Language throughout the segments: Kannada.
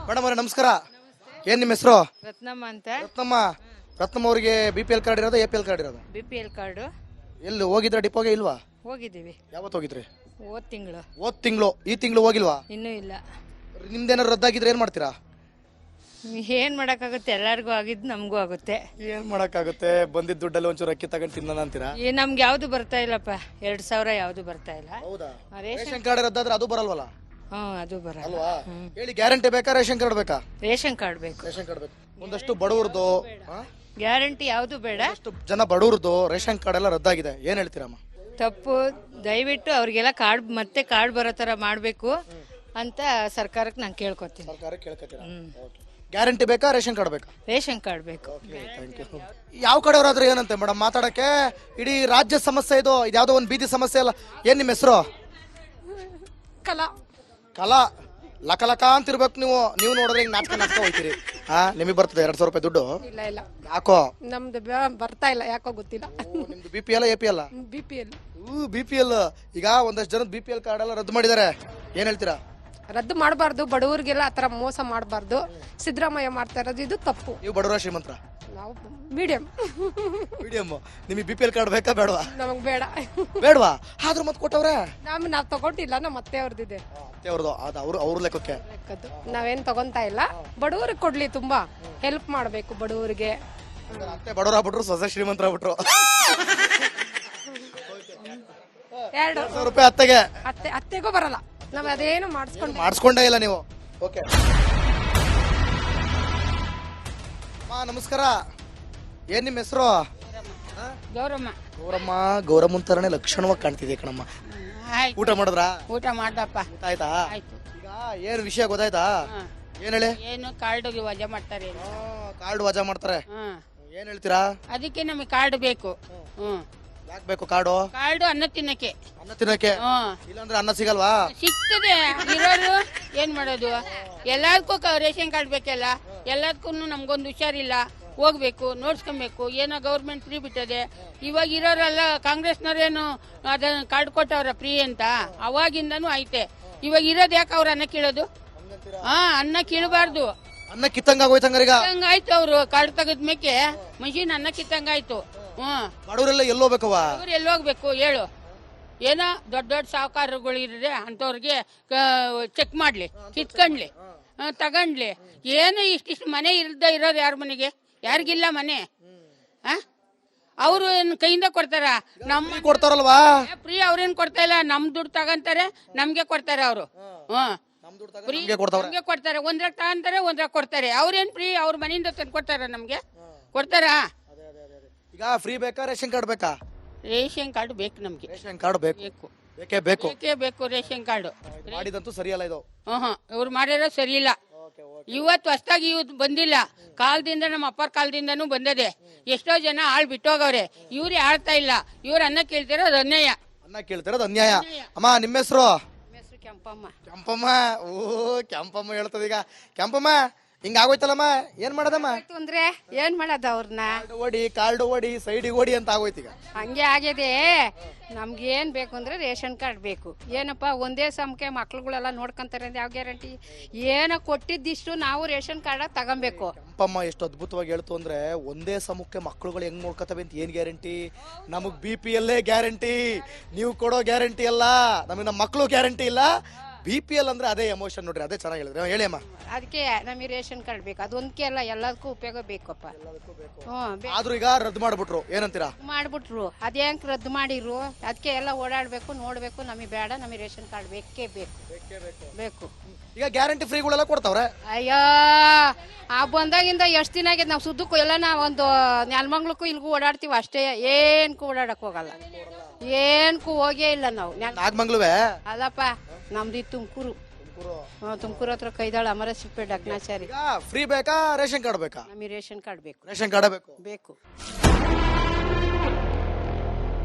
ಮೇಡಮ್ ಅವರೇ ನಮಸ್ಕಾರ. ಏನ್ ನಿಮ್ಮ ಹೆಸರು? ರತ್ನಮ್ಮ ಅಂತ. ರತ್ನಮ್ಮ ಅವರಿಗೆ BPL ಕಾರ್ಡ್ ಇರೋದು APL ಕಾರ್ಡ್ ಇರೋದು? BPL card. ಎಲ್ಲಿ ಹೋಗಿದ್ರ ಡಿಪೋಗೆ ಇಲ್ವಾ? ಹೋಗಿದ್ದೀವಿ. ಯಾವತ್ತು ಹೋಗಿದ್ರಿ? ಹೋದ ತಿಂಗಳು. ಈ ತಿಂಗಳು ಹೋಗಿಲ್ವಾ? ಇನ್ನೂ ಇಲ್ಲ. ನಿಮ್ದೇನಾರು ರದ್ದಾಗಿದ್ರೆ ಏನ್ ಮಾಡ್ತೀರಾ? ಏನ್ ಮಾಡಕ್ಕಾಗುತ್ತೆ, ಎಲ್ಲರಿಗೂ ಆಗಿದ್ದು ನಮಗೂ ಆಗುತ್ತೆ. ಏನ್ ಮಾಡಕ್ಕಾಗುತ್ತೆ, ಬಂದಿದ್ದ ದುಡ್ಡಲ್ಲಿ ಒಂಚೂರು ಅಕ್ಕಿ ತಗೊಂಡು ತಿನ್ನೋಣ ಅಂತೀರಾ? ನಮ್ಗೆ ಯಾವ್ದು ಬರ್ತಾ ಇಲ್ಲಪ್ಪ, 2000 ಯಾವ್ದು ಬರ್ತಾ ಇಲ್ಲ. ಹೌದಾ? ರೇಷನ್ ರೇಷನ್ ಕಾರ್ಡ್ ರದ್ದಾದ್ರೆ ಅದು ಬರಲ್ವಲ್ಲ? ಅದು ಬರಲ್ಲ. ಅಲ್ವಾ? ಹೇಳಿ, ಗ್ಯಾರಂಟಿ ಬೇಕಾ ರೇಷನ್ ಕಾರ್ಡ್ ಬೇಕಾ? ರೇಷನ್ ಕಾರ್ಡ್ ಬೇಕು. ರೇಷನ್ ಕಾರ್ಡ್ ಬೇಕು. ಒಂದಷ್ಟು ಬಡವ್ರದ್ದು, ಗ್ಯಾರಂಟಿ ಯಾವ್ದು ಬೇಡ. ಅಷ್ಟು ಜನ ಬಡವ್ರದ್ದು ರೇಷನ್ ಕಾರ್ಡ್ ಎಲ್ಲ ರದ್ದಾಗಿದೆ. ಏನ್ ಹೇಳ್ತೀರಮ್ಮ? ತಪ್ಪು. ದಯವಿಟ್ಟು ಅವ್ರಿಗೆಲ್ಲ ಮತ್ತೆ ಕಾರ್ಡ್ ಬರೋ ತರ ಮಾಡ್ಬೇಕು ಅಂತ ಸರ್ಕಾರಕ್ಕೆ ನಾನು ಕೇಳ್ಕೊತೀನಿ. ಸರ್ಕಾರ ಕೇಳ್ಕೊತೀರಾ? ಗ್ಯಾರಂಟಿ ಬೇಕಾ ರೇಷನ್ ಕಾರ್ಡ್ ಬೇಕಾ? ರೇಷನ್ ಕಾರ್ಡ್ ಬೇಕು. ಯಾವ ಕಡೆಯವರಾದ್ರೆ ಏನಂತೆ ಮೇಡಮ್ ಮಾತಾಡಕ್ಕೆ? ಇಡೀ ರಾಜ್ಯ ಸಮಸ್ಯೆ ಇದು ಯಾವ್ದೋ ಒಂದು ಬೀದಿ ಸಮಸ್ಯೆ ಅಲ್ಲ. ಏನ್ ನಿಮ್ಮ ಹೆಸರು? ಕಲಾ. ಲಕ ಅಂತಿರ್ಬೇಕು ನೀವು. ನೋಡಿದ್ರೆ ಹಿಂಗ್ ನಾಟಕ ಹೋಗ್ತೀರಿ. ನಿಮಗೆ ಬರ್ತದೆ 200 ರೂಪಾಯಿ ದುಡ್ಡು? ಇಲ್ಲ ಇಲ್ಲ, ಯಾಕೋ ನಮ್ದು ಬರ್ತಾ ಇಲ್ಲ, ಯಾಕೋ ಗೊತ್ತಿಲ್ಲ. ನಿಮ್ದು BPL APL? BPL. ಈಗ ಒಂದಷ್ಟು ಜನದ BPL ಕಾರ್ಡ್ ಎಲ್ಲ ರದ್ದು ಮಾಡಿದ್ದಾರೆ. ಏನ್ ಹೇಳ್ತೀರಾ? ರದ್ದು ಮಾಡಬಾರ್ದು, ಬಡವರಿಗೆಲ್ಲ ಆತರ ಮೋಸ ಮಾಡಬಾರ್ದು. ಸಿದ್ದರಾಮಯ್ಯ ಮಾಡ್ತಾ ಇರೋದು ಇದು ತಪ್ಪು. ನೀವು ಬಡವರ ಶ್ರೀಮಂತರ? ನಾವು ಮೀಡಿಯಂ. ನಿಮಗೆ BPL ಕಾರ್ಡ್ ಬೇಕಾ ಬೇಡವಾ? ನಮಗ್ ಬೇಡ. ಬೇಡವಾ? ಆದ್ರೂ ಮತ್ತೆ ಕೊಟ್ಟವ್ರೆ. ನಾವ್ ತಗೊಂಡಿಲ್ಲ, ನಮ್ಮ ಅತ್ತೆ ಅವ್ರದಿದೆ. ಅವ್ರ ಲೆಕ್ಕಕ್ಕೆ ನಾವೇನ್ ತಗೊಂತಾ ಇಲ್ಲ. ಬಡವರಿಗೆ ಕೊಡ್ಲಿ, ತುಂಬಾ ಹೆಲ್ಪ್ ಮಾಡ್ಬೇಕು ಬಡವರಿಗೆ. ಅತ್ತೆ ಬಡವರಾಗ್ಬಿಟ್ರು, ಸೊಸೆ ಶ್ರೀಮಂತರಾಗ್ಬಿಟ್ರು. 200 ರೂಪಾಯಿ ಅತ್ತೆಗೆ. ಅತ್ತೆಗೂ ಬರಲ್ಲ. ನಾವ್ ಅದೇನು ಮಾಡಿಸ್ಕೊಂಡೇ ಇಲ್ಲ ನೀವು. ಓಕೆ ನಮಸ್ಕಾರ. ಏನ್ ನಿಮ್ಮ ಹೆಸರು? ಗೌರಮ್ಮ ಅಂತಾನೆ ಲಕ್ಷಣವಾಗಿ ಕಾಣ್ತಿದೆ ಕಣಮ್ಮ. ಊಟ ಮಾಡಿದ್ರಾ? ಊಟ ಮಾಡಪ್ಪ. ಊಟ ಆಯ್ತಾ? ಈಗ ಏನ್ ವಿಷಯ ಗೊತ್ತಾಯ್ತಾ? ಏನ್ ಹೇಳಿ. ಏನು ಕಾರ್ಡ್ ವಜಾ ಮಾಡ್ತಾರೆ? ಕಾರ್ಡ್ ವಜಾ ಮಾಡ್ತಾರೆ. ಏನ್ ಹೇಳ್ತೀರಾ? ಅದಕ್ಕೆ ನಮಗೆ ಕಾರ್ಡ್ ಬೇಕು. ಯಾಕೆ ಬೇಕು ಕಾರ್ಡು? ಕಾರ್ಡು ಅನ್ನ ತಿನ್ನಕ್ಕೆ. ಇಲ್ಲಾಂದ್ರೆ ಅನ್ನ ಸಿಗಲ್ವಾ? ಸಿಗ್ತದೆ. ಇರೋರು ಏನ್ ಮಾಡೋದು? ಎಲ್ಲದಕ್ಕೂ ರೇಷನ್ ಕಾರ್ಡ್ ಬೇಕಲ್ಲ. ಎಲ್ಲದಕ್ಕೂ ನಮ್ಗೊಂದು ಹುಷಾರಿಲ್ಲ, ಹೋಗ್ಬೇಕು, ನೋಡ್ಸ್ಕೊಬೇಕು. ಏನೋ ಗೌರ್ಮೆಂಟ್ ಫ್ರೀ ಬಿಟ್ಟದೆ. ಇವಾಗ ಇರೋರೆಲ್ಲ ಕಾಂಗ್ರೆಸ್ನವ್ರೇನು ಅದನ್ನ ಕಾರ್ಡ್ ಕೊಟ್ಟವ್ರ ಫ್ರೀ ಅಂತ, ಅವಾಗಿಂದನೂ ಐತೆ. ಇವಾಗ ಇರೋದು ಯಾಕೆ ಅವ್ರ ಅನ್ನ ಕೀಳೋದು? ಅನ್ನ ಕೀಳಬಾರ್ದು. ಅನ್ನ ಕಿತ್ತಂಗಾಯ್ತು. ಅವ್ರು ಕಾರ್ಡ್ ತೆಗದ್ಮೇಕೆ ಮಷೀನ್ ಅನ್ನ ಕಿತ್ತಂಗಾಯ್ತು. ಬಡವರೆಲ್ಲ ಎಲ್ಲೋಗ್ಬೇಕವ? ಅವ್ರು ಎಲ್ಲೋಗ್ಬೇಕು ಹೇಳು? ಏನೋ ದೊಡ್ಡ ಸಾಹುಕಾರಗಳು ಇದ್ರೆ ಅಂತವ್ರಿಗೆ ಚೆಕ್ ಮಾಡ್ಲಿ, ಕಿತ್ಕೊಂಡ್ಲಿ, ತಗೊಂಡ್ಲಿ. ಏನು ಇಷ್ಟಿಷ್ಟು ಮನೆ ಇರೋದು ಯಾರ ಮನೆಗೆ? ಯಾರಿಗಿಲ್ಲ ಮನೆ. ಅವರು ಏನ್ ಕೈಯಿಂದ ಕೊಡ್ತಾರ? ನಮ್ಮ ಕೊಡ್ತಾರಲ್ವಾ ಫ್ರೀ. ಅವ್ರೇನ್ ಕೊಡ್ತಾ ಇಲ್ಲ, ನಮ್ ದುಡ್ಡು ತಗೊಂತಾರೆ, ನಮ್ಗೆ ಕೊಡ್ತಾರೆ ಅವರು. ನಮ್ಗೆ ಕೊಡ್ತಾರೆ. ಒಂದ್ರಾಗ ತಗೊಂತಾರೆ, ಒಂದ್ರಾಗ ಕೊಡ್ತಾರೆ. ಅವ್ರೇನ್ ಫ್ರೀ? ಅವ್ರ ಮನೆಯಿಂದ ತಂದು ಕೊಡ್ತಾರ? ನಮ್ಗೆ ಕೊಡ್ತಾರಾ? ಈಗ ಫ್ರೀ ಬೇಕಾ ರೇಷನ್ ಕಾರ್ಡ್ ಬೇಕಾ? ರೇಷನ್ ಕಾರ್ಡ್ ಬೇಕು ನಮ್ಗೆ. ರೇಷನ್ ಕಾರ್ಡ್ ಬೇಕು. ಬೇಕು ರೇಷನ್ ಕಾರ್ಡ್. ಮಾಡಿದಂತೂ ಸರಿಯಲ್ಲ ಇದು. ಇವ್ರು ಮಾಡಿರೋ ಸರಿ ಇಲ್ಲ. ಇವತ್ತು ಹೊಸದಾಗಿ ಇವತ್ತು ಬಂದಿಲ್ಲ. ಕಾಲದಿಂದ ನಮ್ಮ ಅಪ್ಪರ ಕಾಲದಿಂದನೂ ಬಂದದೆ. ಎಷ್ಟೋ ಜನ ಆಳ್ ಬಿಟ್ಟೋಗವ್ರೆ. ಇವ್ರು ಆಳ್ತಾ ಇಲ್ಲ. ಇವ್ರು ಅನ್ನ ಕೇಳ್ತಿರೋದು ಅನ್ಯಾಯ. ಅಮ್ಮ ನಿಮ್ಮ ಹೆಸರು? ಕೆಂಪಮ್ಮ. ಕೆಂಪಮ್ಮ ಹೇಳ್ತದ. ಈಗ ಕೆಂಪಮ್ಮ ಹಿಂಗ ಆಗೋಯ್ತಲ್ಲಮ್ಮ, ಏನ್ ಮಾಡದಮ್ಮ? ಅಂದ್ರೆ ಏನ್ ಮಾಡೋದು? ಅವ್ರನ್ನ ಕಾರ್ಡ್ ಓಡಿ ಸೈಡಿಗೆ ಓಡಿ ಅಂತ ಆಗೋಯ್ತು. ಈಗ ಹಂಗೆ ಆಗಿದೆ. ನಮ್ಗೆ ಏನ್ ಬೇಕು ಅಂದ್ರೆ ರೇಷನ್ ಕಾರ್ಡ್ ಬೇಕು. ಏನಪ್ಪ, ಒಂದೇ ಸಮಕ್ಕೆ ಮಕ್ಳುಗಳೆಲ್ಲ ನೋಡ್ಕೊಂತಾರೆ ಅಂದ್ರೆ ಯಾವ ಗ್ಯಾರಂಟಿ? ಏನೋ ಕೊಟ್ಟಿದ್ದಿಷ್ಟು ನಾವು ರೇಷನ್ ಕಾರ್ಡ್ ತಗೊಬೇಕು. ಕೆಂಪಮ್ಮ ಎಷ್ಟು ಅದ್ಭುತವಾಗಿ ಹೇಳ್ತು ಅಂದ್ರೆ, ಒಂದೇ ಸಮಕ್ಕೆ ಮಕ್ಳುಗಳು ಹೆಂಗ್ ನೋಡ್ಕೊತವೆ ಅಂತ ಏನ್ ಗ್ಯಾರಂಟಿ? ನಮಗ್ BPL ಗ್ಯಾರಂಟಿ, ನೀವು ಕೊಡೋ ಗ್ಯಾರಂಟಿ ಅಲ್ಲ. ನಮಗ್ ನಮ್ಮ ಮಕ್ಳು ಗ್ಯಾರಂಟಿ ಇಲ್ಲ. BPL ಅಂದ್ರೆ ಅದೇ ಎಮೋಷನ್ ನೋಡ್ರಿ, ಅದೇ ಚೆನ್ನಾಗಿ ಹೇಳಿದ್ರೆ. ಹೇಳಿ ಅಮ್ಮ. ಅದಕ್ಕೆ ನಮಗೆ ರೇಷನ್ ಕಾರ್ಡ್ ಬೇಕು. ಅದೊಂದಕ್ಕೆ ಅಲ್ಲ, ಎಲ್ಲದಕ್ಕೂ ಉಪಯೋಗ ಬೇಕಪ್ಪ. ಆದ್ರೂ ಈಗ ರದ್ದು ಮಾಡ್ಬಿಟ್ರು, ಏನಂತೀರಾ? ಮಾಡ್ಬಿಟ್ರು. ಅದೇಂಕ್ ರದ್ದು ಮಾಡಿರು? ಅದಕ್ಕೆ ಎಲ್ಲ ಓಡಾಡ್ಬೇಕು, ನೋಡ್ಬೇಕು. ನಮಗೆ ಬೇಡ, ನಮಗೆ ರೇಷನ್ ಕಾರ್ಡ್ ಬೇಕೇ ಬೇಕು. ಈಗ ಗ್ಯಾರಂಟಿ ಫ್ರೀಗಳೆಲ್ಲ ಕೊಡ್ತಾವ್ರೆ. ಅಯ್ಯೋ, ಬಂದಾಗಿಂದ ಎಷ್ಟು ದಿನ ಆಗಿದೆ. ನಾವು ಸುದ್ದಕ್ಕೂ ಎಲ್ಲ ನಾವು ಒಂದು ನೆಲಮಂಗ್ಲಕ್ಕೂ ಇಲ್ಗೂ ಓಡಾಡ್ತೀವಿ ಅಷ್ಟೇ. ಏನ್ಕು ಓಡಾಡಕ್ ಹೋಗಲ್ಲ, ಏನ್ಕು ಹೋಗೇ ಇಲ್ಲ ನಾವು. ನಾಗಮಂಗ್ಲುವೆ ಅದಪ್ಪ, ನಮ್ದು ತುಮಕೂರು ಹತ್ರ ಕೈದಾಳ ಅಮರ ಸಿಪ್ಪೆ ಅಗ್ನಾಚಾರಿ. ಫ್ರೀ ಬೇಕಾ ರೇಷನ್ ಕಾರ್ಡ್ ಬೇಕಾ? ನಮಗೆ ರೇಷನ್ ಕಾರ್ಡ್ ಬೇಕು. ರೇಷನ್ ಕಾರ್ಡ್ ಬೇಕು.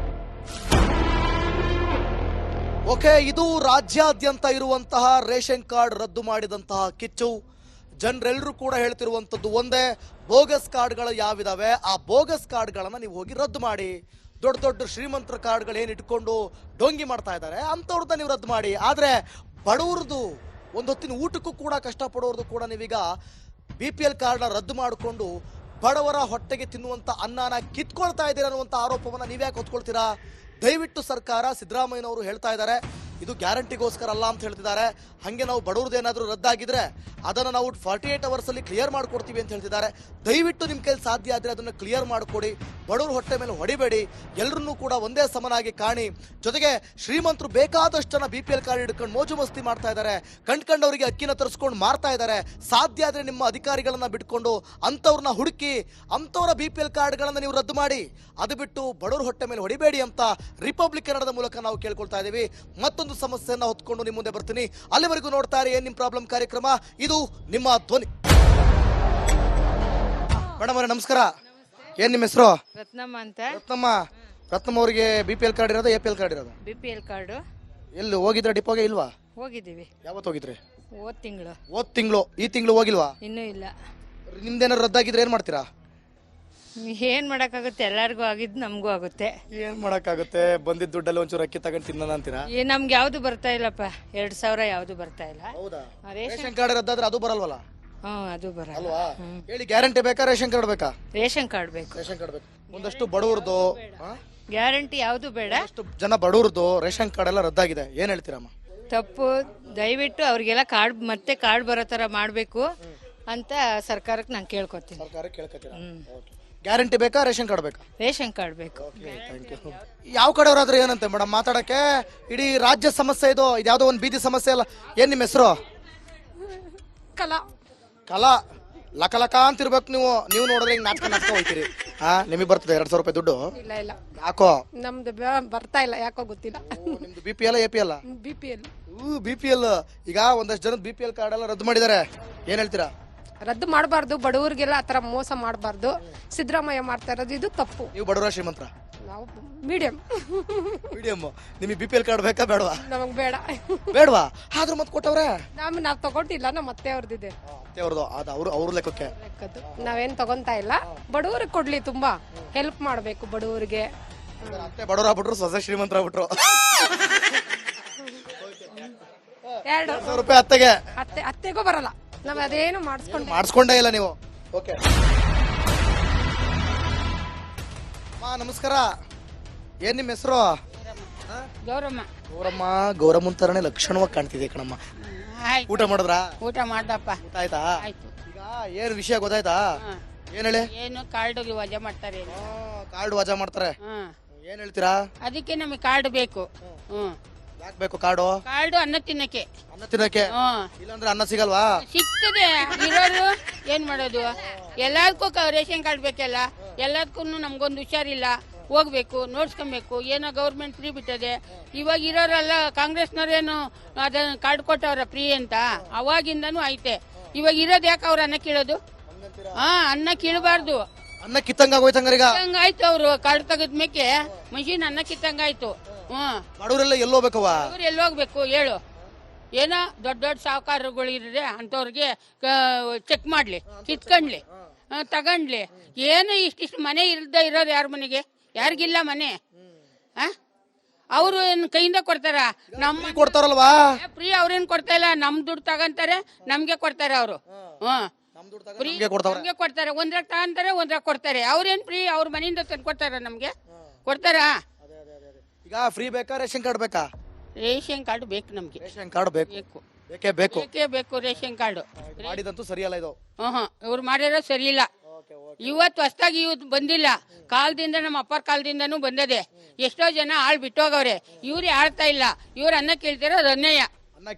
ಓಕೆ, ಇದು ರಾಜ್ಯಾದ್ಯಂತ ಇರುವಂತಹ ರೇಷನ್ ಕಾರ್ಡ್ ರದ್ದು ಮಾಡಿದಂತಹ ಕಿಚ್ಚು. ಜನರೆಲ್ಲರೂ ಕೂಡ ಹೇಳ್ತಿರುವಂತದ್ದು ಒಂದೇ, ಬೋಗಸ್ ಕಾರ್ಡ್ಗಳು ಯಾವಿದಾವೆ ಆ ಬೋಗಸ್ ಕಾರ್ಡ್ಗಳನ್ನ ನೀವು ಹೋಗಿ ರದ್ದು ಮಾಡಿ. ದೊಡ್ಡ ಶ್ರೀಮಂತರ ಕಾರ್ಡ್ಗಳು ಏನ್ ಇಟ್ಕೊಂಡು ಡೊಂಗಿ ಮಾಡ್ತಾ ಇದ್ದಾರೆ ಅಂತವ್ರನ್ನ ನೀವು ರದ್ದು ಮಾಡಿ. ಆದ್ರೆ ಬಡವ್ರದ್ದು ಒಂದು ಹೊತ್ತಿನ ಊಟಕ್ಕೂ ಕೂಡ ಕಷ್ಟಪಡೋರ್ದು ಕೂಡ ನೀವೀಗ BPL ಕಾರ್ಡ್ನ ರದ್ದು ಮಾಡಿಕೊಂಡು ಬಡವರ ಹೊಟ್ಟೆಗೆ ತಿನ್ನುವಂಥ ಅನ್ನನ ಕಿತ್ಕೊಳ್ತಾ ಇದ್ದೀರಾ ಅನ್ನುವಂಥ ಆರೋಪವನ್ನು ನೀವ್ಯಾಕೆ ಹೊತ್ಕೊಳ್ತೀರಾ? ದಯವಿಟ್ಟು ಸರ್ಕಾರ, ಸಿದ್ದರಾಮಯ್ಯನವರು ಹೇಳ್ತಾ ಇದ್ದಾರೆ ಇದು ಗ್ಯಾರಂಟಿಗೋಸ್ಕರ ಅಲ್ಲ ಅಂತ ಹೇಳ್ತಿದ್ದಾರೆ. ಹಾಗೆ ನಾವು ಬಡವ್ರದ್ದೇನಾದರೂ ರದ್ದಾಗಿದ್ರೆ ಅದನ್ನು ನಾವು 48 ಅವರ್ಸಲ್ಲಿ ಕ್ಲಿಯರ್ ಮಾಡಿಕೊಡ್ತೀವಿ ಅಂತ ಹೇಳ್ತಿದ್ದಾರೆ. ದಯವಿಟ್ಟು ನಿಮ್ಮ ಕೈಲಿ ಸಾಧ್ಯ ಆದರೆ ಅದನ್ನು ಕ್ಲಿಯರ್ ಮಾಡಿಕೊಡಿ. ಬಡವ್ರ ಹೊಟ್ಟೆ ಮೇಲೆ ಹೊಡಿಬೇಡಿ. ಎಲ್ಲರನ್ನೂ ಕೂಡ ಒಂದೇ ಸಮನಾಗಿ ಕಾಣಿ. ಜೊತೆಗೆ ಶ್ರೀಮಂತರು ಬೇಕಾದಷ್ಟು ಜನ BPL ಕಾರ್ಡ್ ಹಿಡ್ಕೊಂಡು ಮೋಜು ಮಸ್ತಿ ಮಾಡ್ತಾ ಇದ್ದಾರೆ. ಕಂಡ್ಕಂಡವರಿಗೆ ಅಕ್ಕಿನ ತರಿಸ್ಕೊಂಡು ಮಾರ್ತಾ ಇದ್ದಾರೆ. ಸಾಧ್ಯ ಆದರೆ ನಿಮ್ಮ ಅಧಿಕಾರಿಗಳನ್ನ ಬಿಟ್ಕೊಂಡು ಅಂಥವ್ರನ್ನ ಹುಡುಕಿ ಅಂಥವ್ರ BPL ಕಾರ್ಡ್ಗಳನ್ನು ನೀವು ರದ್ದು ಮಾಡಿ. ಅದು ಬಿಟ್ಟು ಬಡವ್ರ ಹೊಟ್ಟೆ ಮೇಲೆ ಹೊಡಿಬೇಡಿ ಅಂತ ರಿಪಬ್ಲಿಕ್ ಕನ್ನಡದ ಮೂಲಕ ನಾವು ಕೇಳ್ಕೊಳ್ತಾ ಇದ್ದೀವಿ. ಮತ್ತೊಂದು ಸಮಸ್ಯೆಯನ್ನ ಹೊತ್ಕೊಂಡು ನಿಮ್ಮ ಮುಂದೆ ಬರ್ತೀನಿ. ಅಲ್ಲಿವರೆಗೂ ನೋಡ್ತಾ ಇರಿ ಏನ್ ನಿಮ್ಮ ಪ್ರಾಬ್ಲಮ್ ಕಾರ್ಯಕ್ರಮ. ಇದು ನಿಮ್ಮ ಧ್ವನಿ. ಮೇಡಮ್ ಅವರೇ ನಮಸ್ಕಾರ. ಏನ್ ನಿಮ್ಮ ಹೆಸರು? ರತ್ನಮ್ಮ ಅಂತ. ರತ್ನಮ್ಮ ಅವರಿಗೆ BPL ಕಾರ್ಡ್ ಇರೋದು APL ಕಾರ್ಡ್ ಇರೋದು? BPL card. ಎಲ್ಲಿ ಹೋಗಿದ್ರೆ ಡಿಪೋಗೆ? ಇಲ್ವಾ? ಹೋಗಿದ್ದೀವಿ. ಯಾವತ್ತು ಹೋಗಿದ್ರಿ? ಹೋದ್ ತಿಂಗಳು. ಈ ತಿಂಗಳು ಹೋಗಿಲ್ವಾ? ಇನ್ನೂ ಇಲ್ಲ. ನಿಮ್ದೇನಾರು ರದ್ದಾಗಿದ್ರೆ ಏನ್ ಮಾಡ್ತೀರಾ? ಏನ್ ಮಾಡಕ್ಕಾಗುತ್ತೆ, ಎಲ್ಲರಿಗೂ ಆಗಿದ್ದು ನಮಗೂ ಆಗುತ್ತೆ. ಏನ್ ಮಾಡಕ್ಕಾಗುತ್ತೆ? ಬಂದಿದ್ದ ದುಡ್ಡಲ್ಲಿ ಒಂಚೂರು ಅಕ್ಕಿ ತಗೊಂಡು ತಿನ್ನೋಣ ಅಂತೀರಾ? ನಮ್ಗೆ ಯಾವ್ದು ಬರ್ತಾ ಇಲ್ಲಪ್ಪ. 2000 ಯಾವ್ದು ಬರ್ತಾ ಇಲ್ಲ. ಹೌದಾ? ರೇಷನ್ ರೇಷನ್ ಕಾರ್ಡ್ ರದ್ದಾದ್ರೆ ಅದು ಬರಲ್ವಲ್ಲ? ಅದು ಬರಲ್ಲ. ಅಲ್ವಾ? ಹೇಳಿ, ಗ್ಯಾರಂಟಿ ಬೇಕಾ ರೇಷನ್ ಕಾರ್ಡ್ ಬೇಕಾ? ರೇಷನ್ ಕಾರ್ಡ್ ಬೇಕು. ರೇಷನ್ ಕಾರ್ಡ್ ಬೇಕು. ಒಂದಷ್ಟು ಬಡವ್ರದ್ದು ಗ್ಯಾರಂಟಿ ಯಾವ್ದು ಬೇಡ. ಅಷ್ಟು ಜನ ಬಡವ್ರದ್ದು ರೇಷನ್ ಕಾರ್ಡ್ ಎಲ್ಲ ರದ್ದಾಗಿದೆ. ಏನ್ ಹೇಳ್ತೀರಮ್ಮ? ತಪ್ಪು. ದಯವಿಟ್ಟು ಅವ್ರಿಗೆಲ್ಲ ಮತ್ತೆ ಕಾರ್ಡ್ ಬರೋ ತರ ಮಾಡ್ಬೇಕು ಅಂತ ಸರ್ಕಾರಕ್ಕೆ ನಾನು ಕೇಳ್ಕೊತೀನಿ. ಸರ್ಕಾರ ಕೇಳ್ಕೊತೀರಾ? ಗ್ಯಾರಂಟಿ ಬೇಕಾ ರೇಷನ್ ಕಾರ್ಡ್ ಬೇಕಾ? ರೇಷನ್ ಕಾರ್ಡ್ ಬೇಕು. ಯಾವ ಕಡೆಯವರಾದ್ರೂ ಏನಂತೆ ಮೇಡಮ್ ಮಾತಾಡಕ್ಕೆ? ಇಡೀ ರಾಜ್ಯ ಸಮಸ್ಯೆ ಇದು ಯಾವ್ದೋ ಒಂದು ಬೀದಿ ಸಮಸ್ಯೆ ಅಲ್ಲ. ಏನ್ ನಿಮ್ಮ ಹೆಸರು? ಕಲಾ. ಲಕ ಅಂತಿರ್ಬೇಕು ನೀವು. ನೋಡಿದ್ರೆ ಹಿಂಗ್ ನಾಟಕ ಹೋಗ್ತೀರಿ. ನಿಮಗೆ ಬರ್ತದೆ 2000 ರೂಪಾಯಿ ದುಡ್ಡು? ಇಲ್ಲ ಯಾಕೋ ನಮ್ದು ಬರ್ತಾ ಇಲ್ಲ, ಯಾಕೋ ಗೊತ್ತಿಲ್ಲ. ನಿಮ್ದು BPL APL? BPL. ಈಗ ಒಂದಷ್ಟು ಜನದ BPL ಕಾರ್ಡ್ ಎಲ್ಲ ರದ್ದು ಮಾಡಿದ್ದಾರೆ. ಏನ್ ಹೇಳ್ತೀರಾ? ರದ್ದು ಮಾಡಬಾರ್ದು. ಬಡವರಿಗೆಲ್ಲ ಆತರ ಮೋಸ ಮಾಡಬಾರ್ದು. ಸಿದ್ದರಾಮಯ್ಯ ಮಾಡ್ತಾ ಇರೋದು ಇದು ತಪ್ಪು. ನೀವು ಬಡವರ ಶ್ರೀಮಂತರ? ನಾವು ಮೀಡಿಯಂ. ನಿಮಗೆ BPL ಕಾರ್ಡ್ ಬೇಕಾ ಬೇಡವಾ? ನಮಗ್ ಬೇಡ. ಬೇಡವಾ? ಆದ್ರೂ ಮತ್ತೆ ಕೊಟ್ಟವ್ರೆ? ನಾವ್ ತಗೊಂಡಿಲ್ಲ, ನಮ್ಮ ಅತ್ತೆ ಅವ್ರದಿದೆ. ಅವ್ರ ಲೆಕ್ಕಕ್ಕೆ ನಾವೇನ್ ತಗೊಂತಾ ಇಲ್ಲ. ಬಡವರಿಗೆ ಕೊಡ್ಲಿ, ತುಂಬಾ ಹೆಲ್ಪ್ ಮಾಡ್ಬೇಕು ಬಡವರಿಗೆ. ಅತ್ತೆ ಬಡವ್ರ ಆಗ್ಬಿಟ್ರು, ಸೊಸೆ ಶ್ರೀಮಂತರ ಆಗ್ಬಿಟ್ರು. 2000 ರೂಪಾಯಿ ಅತ್ತೆಗೆ. ಅತ್ತೆಗೂ ಬರಲ್ಲ. ನಾವ್ ಅದೇನು ಮಾಡಿಸ್ಕೊಂಡೇ ಇಲ್ಲ ನೀವು. ಓಕೆ ನಮಸ್ಕಾರ. ಏನ್ ನಿಮ್ಮ ಹೆಸರು? ಗೌರಮ್ಮ ತರನೇ ಲಕ್ಷಣವಾಗಿ ಕಾಣ್ತಿದೆ ಕಣಮ್ಮ. ಊಟ ಮಾಡಿದ್ರಾ? ಊಟ ಮಾಡ್ದಪ್ಪ. ಊಟ ಆಯ್ತಾ? ಆಯ್ತು. ಈಗ ಏನ್ ವಿಷಯ ಗೊತ್ತಾಯ್ತಾ? ಏನ್ ಹೇಳಿ? ಏನು ಕಾರ್ಡ್ ವಜಾ ಮಾಡ್ತಾರೆ. ಕಾರ್ಡ್ ವಜಾ ಮಾಡ್ತಾರೆ. ಏನ್ ಹೇಳ್ತೀರಾ? ಅದಕ್ಕೆ ನಮಗೆ ಕಾರ್ಡ್ ಬೇಕು. ಯಾಕೆ ಬೇಕು ಕಾರ್ಡು? ಕಾರ್ಡು ಅನ್ನ ತಿನ್ನಕ್ಕೆ. ಇಲ್ಲಾಂದ್ರೆ ಅನ್ನ ಸಿಗಲ್ವಾ? ಸಿಗ್ತದೆ. ಇರೋರು ಏನ್ ಮಾಡೋದು? ಎಲ್ಲದಕ್ಕೂ ರೇಷನ್ ಕಾರ್ಡ್ ಬೇಕಲ್ಲ. ಎಲ್ಲದಕ್ಕೂ ನಮ್ಗೊಂದು ಹುಷಾರಿಲ್ಲ, ಹೋಗ್ಬೇಕು, ನೋಡ್ಸ್ಕೊಬೇಕು. ಏನೋ ಗೌರ್ಮೆಂಟ್ ಫ್ರೀ ಬಿಟ್ಟದೆ. ಇವಾಗ ಇರೋರೆಲ್ಲ ಕಾಂಗ್ರೆಸ್ನವ್ರೇನು ಅದನ್ನ ಕಾರ್ಡ್ ಕೊಟ್ಟವ್ರ ಫ್ರೀ ಅಂತ. ಅವಾಗಿಂದನೂ ಐತೆ. ಇವಾಗ ಇರೋದು ಯಾಕೆ ಅವ್ರ ಅನ್ನ ಕೀಳೋದು? ಅನ್ನ ಕೀಳಬಾರ್ದು. ಅನ್ನ ಕಿತ್ತಂಗಾಗೋಯ್ತಂಗಾರೀಗ. ಆಯ್ತು. ಅವ್ರು ಕಾರ್ಡ್ ತೆಗೆದ್ಮೇಕೆ ಮಷೀನ್ ಅನ್ನ ಕಿತ್ತಂಗಾಯ್ತು. ಬಡವರೆಲ್ಲ ಎಲ್ಲೋಗ್ಬೇಕವ? ಎಲ್ಲೋಗ್ಬೇಕು ಹೇಳು? ಏನೋ ದೊಡ್ಡ ಸಾಹುಕಾರಗಳು ಇದ್ರೆ ಅಂತವ್ರಿಗೆ ಚೆಕ್ ಮಾಡ್ಲಿ, ಕಿತ್ಕೊಂಡ್ಲಿ, ತಗೊಂಡ್ಲಿ. ಏನು ಇಷ್ಟಿಷ್ಟು ಮನೆ ಇಲ್ದ ಇರೋರು ಯಾರ ಮನೆಗೆ? ಯಾರಿಗಿಲ್ಲ ಮನೆ. ಅವರು ಏನ್ ಕೈಯಿಂದ ಕೊಡ್ತಾರ? ನಮ್ಮ ಕೊಡ್ತಾರಲ್ವಾ ಫ್ರೀ. ಅವ್ರೇನ್ ಕೊಡ್ತಾ ಇಲ್ಲ. ನಮ್ ದುಡ್ಡು ತಗೊಂತಾರೆ, ನಮ್ಗೆ ಕೊಡ್ತಾರೆ ಅವರು. ನಮ್ಗೆ ಕೊಡ್ತಾರೆ. ಒಂದ್ರಾಗ ತಗೊಂತಾರೆ, ಒಂದ್ರಾಗ ಕೊಡ್ತಾರೆ. ಅವ್ರೇನ್ ಫ್ರೀ? ಅವ್ರ ಮನೆಯಿಂದ ತಂದು ಕೊಡ್ತಾರ, ನಮ್ಗೆ ಕೊಡ್ತಾರ? ಈಗ ಫ್ರೀ ಬೇಕಾ ರೇಷನ್ ಕಾರ್ಡ್ ಬೇಕಾ? ರೇಷನ್ ಕಾರ್ಡ್ ಬೇಕು ನಮ್ಗೆ. ರೇಷನ್ ಕಾರ್ಡ್ ಬೇಕು. ಬೇಕು ರೇಷನ್ ಕಾರ್ಡ್. ಮಾಡಿದಂತೂ ಸರಿಯಲ್ಲ ಇದು. ಇವ್ರು ಮಾಡಿರೋ ಸರಿ ಇಲ್ಲ. ಇವತ್ತು ಹೊಸದಾಗಿ ಇವತ್ತು ಬಂದಿಲ್ಲ. ಕಾಲದಿಂದ ನಮ್ಮ ಅಪ್ಪರ ಕಾಲದಿಂದನೂ ಬಂದದೆ. ಎಷ್ಟೋ ಜನ ಆಳ್ ಬಿಟ್ಟೋಗವ್ರೆ. ಇವ್ರು ಆಳ್ತಾ ಇಲ್ಲ. ಇವ್ರು ಅನ್ನ ಕೇಳ್ತಿರೋ ಅನ್ಯಾಯ. ಅನ್ನ